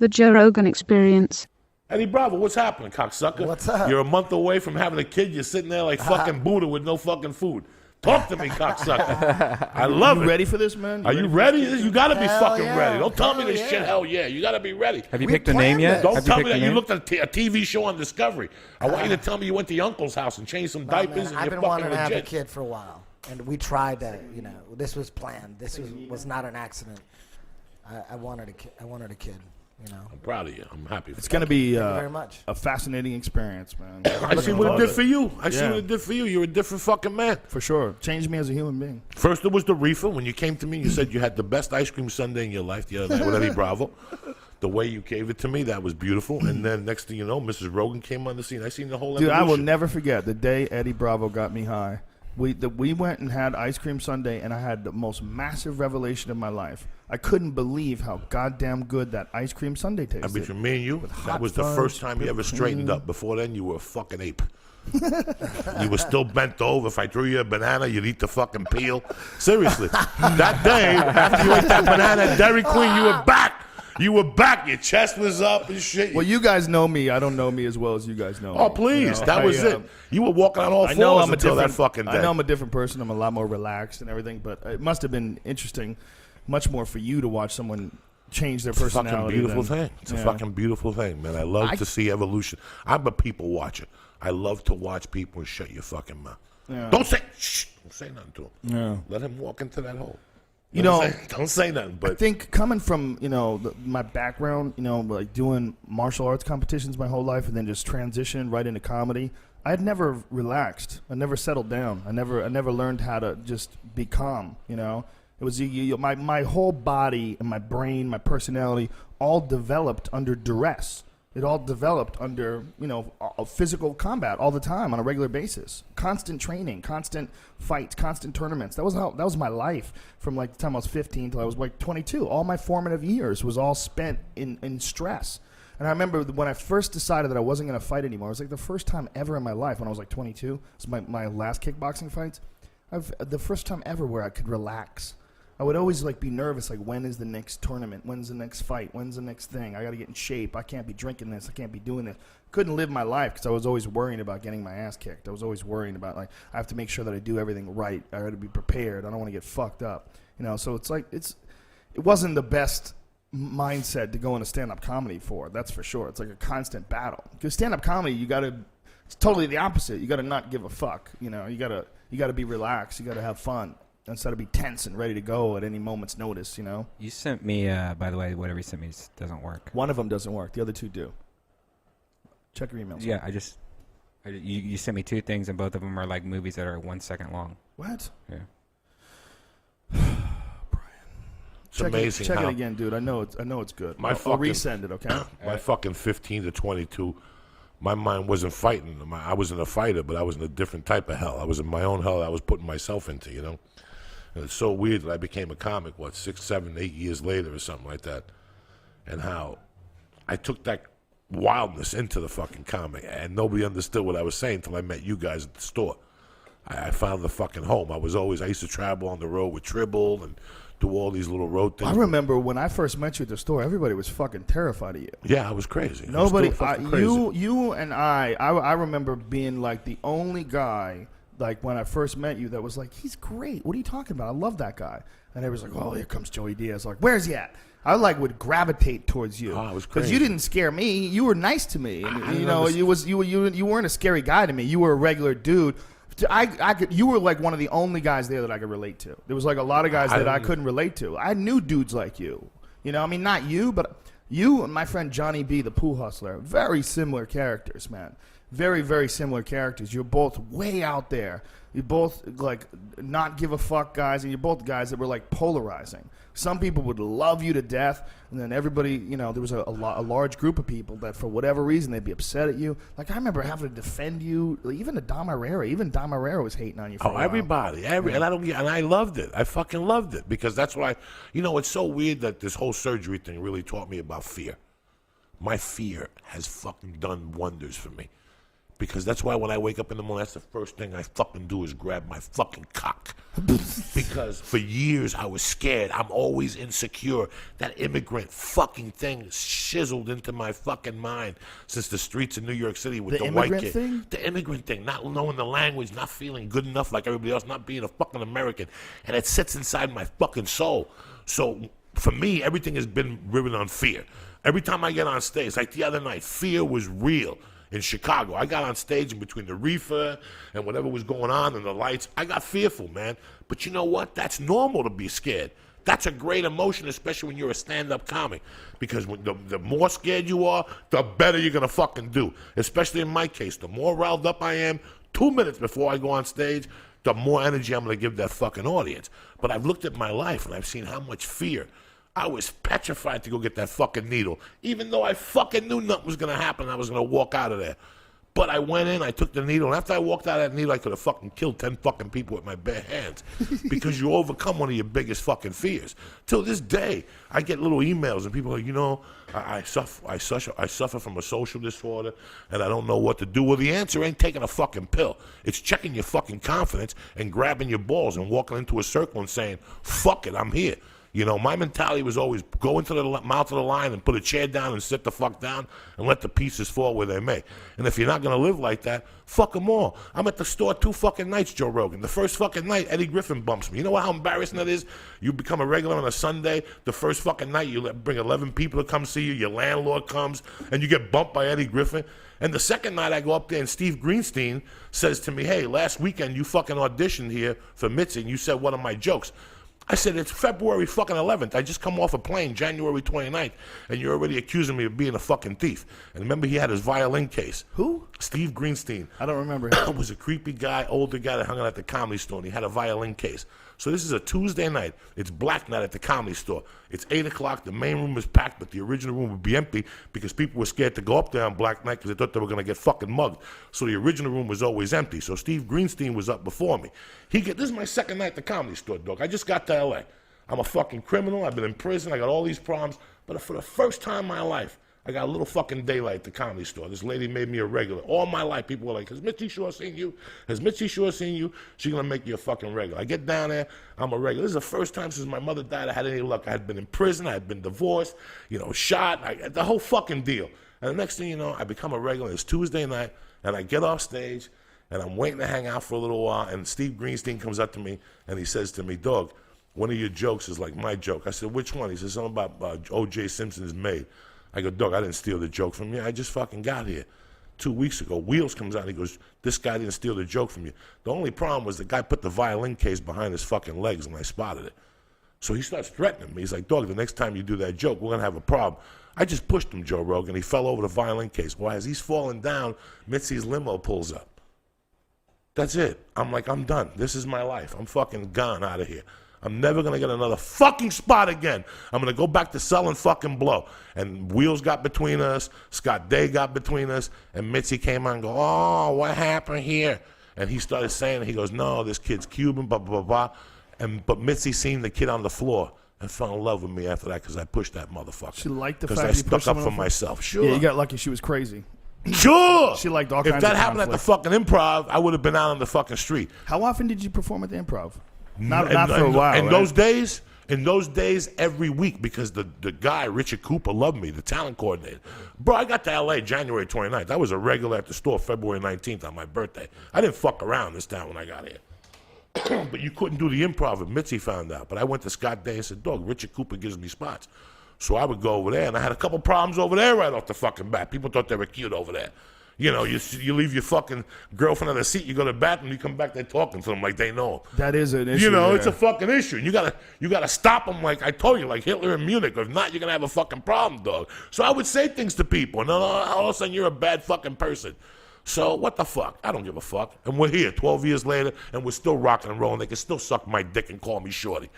The Joe Rogan Experience. Eddie Bravo, what's happening, cocksucker? What's up? You're a month away from having a kid. You're sitting there like fucking Buddha with no fucking food. Talk to me, cocksucker. I love it. You ready for this, man? Are you ready? You got to be fucking yeah. ready. Don't tell me this Hell shit. yeah. Hell yeah. You got to be ready. Have you We picked a name planned yet? it. Don't Have tell you me picked that a you name? looked at a TV show on Discovery. I want you to tell me you went to your uncle's house and changed some diapers Man, and I've you're been fucking wanting to have a legit. kid for a while, and we tried to. This was planned. This was not an accident. I wanted a kid. I wanted a kid. I'm proud of you. I'm happy for It's you. going to be Thank you very much. a fascinating experience, man. I see what it did for you. I see Yeah. what it did for you. You're a different fucking man. For sure. Changed me as a human being. First, it was the reefer. When you came to me, you said you had the best ice cream sundae in your life the other night with Eddie Bravo. The way you gave it to me, that was beautiful. And then next thing you know, Mrs. Rogan came on the scene. I seen the whole Dude, evolution. I will never forget the day Eddie Bravo got me high. We went and had ice cream sundae, and I had the most massive revelation of my life. I couldn't believe how goddamn good that ice cream sundae tasted. I between me and you, that hot was the fudge, first time you ever straightened up. Before then, you were a fucking ape. You were still bent over. If I threw you a banana, you'd eat the fucking peel. Seriously. That day, after you ate that banana at Dairy Queen, you were back. You were back. Your chest was up and shit. Well, you guys know me. I don't know me as well as you guys know me. Oh, please. You know, that was it. You were walking on all I know fours I'm a until that different fucking day. I know I'm a different person. I'm a lot more relaxed and everything, but it must have been interesting, much more for you to watch someone change their It's a personality. fucking beautiful than- thing. It's a Yeah. fucking beautiful thing, man. I love to see evolution. I'm a people watcher. I love to watch people and shut your fucking mouth. Yeah. Don't say nothing to him. Yeah. Let him walk into that hole. Don't say nothing. I But think coming from my background, like doing martial arts competitions my whole life, and then just transition right into comedy, I had never relaxed. I never settled down. I never learned how to just be calm. It was my whole body and my brain, my personality, all developed under duress. It all developed under, a physical combat all the time on a regular basis. Constant training, constant fights, constant tournaments. That was my life from like the time I was 15 till I was like 22. All my formative years was all spent in stress. And I remember when I first decided that I wasn't going to fight anymore, it was like the first time ever in my life when I was like 22. It was my last kickboxing fights. The first time ever where I could relax. I would always be nervous, when is the next tournament? When's the next fight? When's the next thing? I got to get in shape. I can't be drinking this. I can't be doing this. Couldn't live my life because I was always worrying about getting my ass kicked. I was always worrying about, I have to make sure that I do everything right. I got to be prepared. I don't want to get fucked up. So it wasn't the best mindset to go into stand-up comedy for. That's for sure. It's like a constant battle. Because stand-up comedy, it's totally the opposite. You got to not give a fuck. You got to be relaxed. You got to have fun. Instead of be tense and ready to go at any moment's notice, You sent me, by the way, whatever you sent me doesn't work. One of them doesn't work. The other two do. Check your emails. Yeah, you sent me two things, and both of them are like movies that are 1 second long. What? Yeah. it's amazing Check how it again, dude. I know it's good. My I'll fucking- resend it, okay? my fucking 15 to 22, my mind wasn't fighting. I wasn't a fighter, but I was in a different type of hell. I was in my own hell I was putting myself into, And it's so weird that I became a comic, 6, 7, 8 years later or something like that. And how I took that wildness into the fucking comic, and nobody understood what I was saying until I met you guys at the store. I found the fucking home. I used to travel on the road with Tribble and do all these little road things. I remember when I first met you at the store, everybody was fucking terrified of you. Yeah, I was crazy. Nobody, I was still fucking crazy. you and I remember being like the only guy, when I first met you, that was like, he's great. What are you talking about? I love that guy. And everybody's like, oh, here comes Joey Diaz. Where's he at? I would gravitate towards you. Oh, it was because crazy. you didn't scare me. You were nice to me. And, you weren't a scary guy to me. You were a regular dude. You were like one of the only guys there that I could relate to. There was a lot of guys that I couldn't relate to. I knew dudes like you. Not you, but you and my friend Johnny B, the pool hustler, very similar characters, man. Very, very similar characters. You're both way out there. You're both not give a fuck guys, and you're both guys that were polarizing. Some people would love you to death, and then everybody, there was a large group of people that for whatever reason they'd be upset at you. I remember having to defend you, even to Dom Herrera. Even Dom Herrera was hating on you for a while. Everybody, and I loved it. I fucking loved it because that's why, it's so weird that this whole surgery thing really taught me about fear. My fear has fucking done wonders for me. Because that's why when I wake up in the morning, that's the first thing I fucking do is grab my fucking cock. Because for years I was scared. I'm always insecure. That immigrant fucking thing chiseled into my fucking mind since the streets of New York City with the white kid. Thing? The immigrant thing, not knowing the language, not feeling good enough like everybody else, not being a fucking American. And it sits inside my fucking soul. So for me, everything has been driven on fear. Every time I get on stage, like the other night, fear was real. In Chicago, I got on stage in between the reefer and whatever was going on and the lights. I got fearful, man. But you know what? That's normal to be scared. That's a great emotion, especially when you're a stand-up comic. Because when the more scared you are, the better you're going to fucking do. Especially in my case, the more riled up I am, 2 minutes before I go on stage, the more energy I'm going to give that fucking audience. But I've looked at my life and I've seen how much fear. I was petrified to go get that fucking needle, even though I fucking knew nothing was going to happen. I was going to walk out of there. But I went in, I took the needle, and after I walked out of that needle, I could have fucking killed 10 fucking people with my bare hands because you overcome one of your biggest fucking fears. Till this day, I get little emails, and people are like, you know, I suffer from a social disorder, and I don't know what to do. Well, the answer ain't taking a fucking pill. It's checking your fucking confidence and grabbing your balls and walking into a circle and saying, fuck it, I'm here. You know, my mentality was always go into the mouth of the lion and put a chair down and sit the fuck down and let the pieces fall where they may. And if you're not going to live like that, fuck them all. I'm at the store 2 fucking nights, Joe Rogan. The first fucking night, Eddie Griffin bumps me. You know how embarrassing that is? You become a regular on a Sunday. The first fucking night, you bring 11 people to come see you. Your landlord comes, and you get bumped by Eddie Griffin. And the second night, I go up there, and Steve Greenstein says to me, hey, last weekend, you fucking auditioned here for Mitzi, and you said one of my jokes. I said, it's February fucking 11th. I just come off a plane, January 29th, and you're already accusing me of being a fucking thief. And remember, he had his violin case. Who? Steve Greenstein. I don't remember him. Was a creepy guy, older guy that hung out at the Comedy Store, and he had a violin case. So this is a Tuesday night. It's black night at the Comedy Store. It's 8 o'clock. The main room is packed, but the original room would be empty because people were scared to go up there on black night because they thought they were going to get fucking mugged. So the original room was always empty. So Steve Greenstein was up before me. This is my second night at the Comedy Store, dog. I just got to L.A. I'm a fucking criminal. I've been in prison. I got all these problems. But for the first time in my life, I got a little fucking daylight at the Comedy Store. This lady made me a regular. All my life, people were like, has Mitzi Shore seen you? Has Mitzi Shore seen you? She's going to make you a fucking regular. I get down there. I'm a regular. This is the first time since my mother died I had any luck. I had been in prison. I had been divorced, shot. The whole fucking deal. And the next thing you know, I become a regular. It's Tuesday night, and I get off stage, and I'm waiting to hang out for a little while, and Steve Greenstein comes up to me, and he says to me, dog, one of your jokes is like my joke. I said, which one? He said, something about O.J. Simpson's maid. I go, dog, I didn't steal the joke from you. I just fucking got here 2 weeks ago. Wheels comes out and he goes, this guy didn't steal the joke from you. The only problem was the guy put the violin case behind his fucking legs and I spotted it. So he starts threatening me. He's like, dog, the next time you do that joke, we're going to have a problem. I just pushed him, Joe Rogan. He fell over the violin case. Well, as he's falling down, Mitzi's limo pulls up. That's it. I'm like, I'm done. This is my life. I'm fucking gone out of here. I'm never going to get another fucking spot again. I'm going to go back to selling fucking blow. And Wheels got between us. Scott Day got between us. And Mitzi came on and go, oh, what happened here? And he started saying, he goes, no, this kid's Cuban, blah, blah, blah, blah. But Mitzi seen the kid on the floor and fell in love with me after that because I pushed that motherfucker. She liked the fact because I stuck up for myself. Sure. Yeah, you got lucky she was crazy. Sure. She liked all kinds of If that happened at the fucking Improv, I would have been out on the fucking street. How often did you perform at the Improv? Not for a while. In those days, every week, because the guy, Richard Cooper, loved me, the talent coordinator. Bro, I got to L.A. January 29th. I was a regular at the store February 19th on my birthday. I didn't fuck around this time when I got here. But you couldn't do the Improv if Mitzi found out. But I went to Scott Day and said, dog, Richard Cooper gives me spots. So I would go over there, and I had a couple problems over there right off the fucking bat. People thought they were cute over there. You know, you leave your fucking girlfriend on the seat, you go to the bathroom, you come back, they're talking to them like they know them. That is an issue. It's a fucking issue. And you gotta stop them like I told you, like Hitler in Munich. If not, you're gonna have a fucking problem, dog. So I would say things to people, and all of a sudden you're a bad fucking person. So what the fuck? I don't give a fuck. And we're here 12 years later, and we're still rocking and rolling. They can still suck my dick and call me shorty.